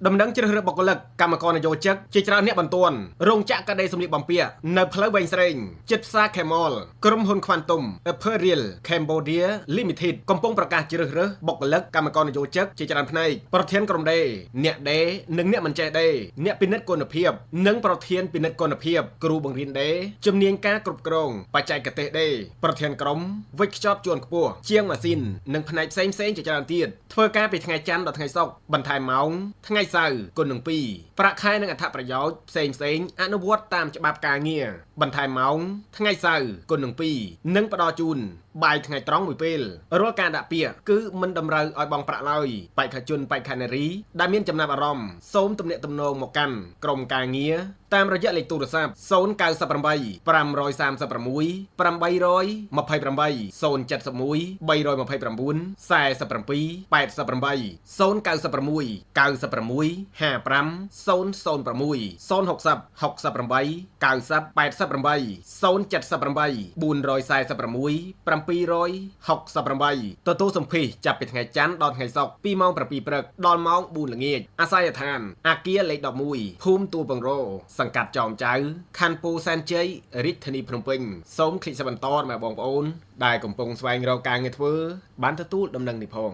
ដំណឹងជ្រើសរើសបុគ្គលិកកម្មករនយោជកជាច្រើនអ្នកបន្ទាន់រោងចក្រកាដេសម្លៀកបំពាក់នៅផ្លូវវែងស្រេងជិតផ្សារ Camel ក្រុមហ៊ុន Quantum Apparel Cambodia Limited កំពុងប្រកាសជ្រើសរើសបុគ្គលិកកម្មករនយោជកជាច្រើនផ្នែកប្រធានក្រុមដេរអ្នកដេរនិងអ្នកមិនចេះដេរអ្នកពិនិត្យគុណភាពនិងប្រធានពិនិត្យគុណភាពគ្រូបង្រៀនដេរជំនាញការគ្រប់គ្រងបច្ចេកទេសដេរប្រធានក្រុមវិច្ចខ្ចប់ជួនខ្ពស់ជាងម៉ាស៊ីននិងផ្នែកផ្សេងៗជាច្រើនទៀតធ្វើការពីថ្ងៃច័ន្ទដល់ថ្ងៃសុក្របន្ថែមម៉ោងថ្ងៃសៅរ៍គុណនឹង2ប្រាក់ខែនិងអត្ថប្រយោជន៍ផ្សេងៗអនុវត្តតាមច្បាប់ការងារបន្ថែមម៉ោងថ្ងៃសៅរ៍គុណនឹង2និងផ្ដល់ជូនបាយថ្ងៃត្រង់មួយពេលរាល់ការដាក់ពាក្យគឺមិនតម្រូវឲ្យបង់ប្រាក់ឡើយបេក្ខជនបេក្ខនារីដែលមានចំណាប់អារម្មណ៍សូមទំនាក់ទំនងមកកាន់ក្រុមការងារតាមរយៈលេខទូរស័ព្ទ098 536 828 071 329 47 88 096 96 55 006 060 68 90 88 078 446 768ទទួលសម្ភាសចាប់ពីថ្ងៃច័ន្ទដល់ថ្ងៃសុក្រពីម៉ោង7ព្រឹកដល់ម៉ោង4ល្ងាចអាស័យដ្ឋានអាគារលេខ11ភូមិទួលបង្រោសង្កាត់ចោមចៅខណ្ឌពោធិ៍សែនជ័យរាជធានីភ្នំពេញសូមคลิก Subscribe បន្តមកបងប្អូនដែលកំពុងស្វែងរកការងារធ្វើបានទទួលដំណឹងនេះផង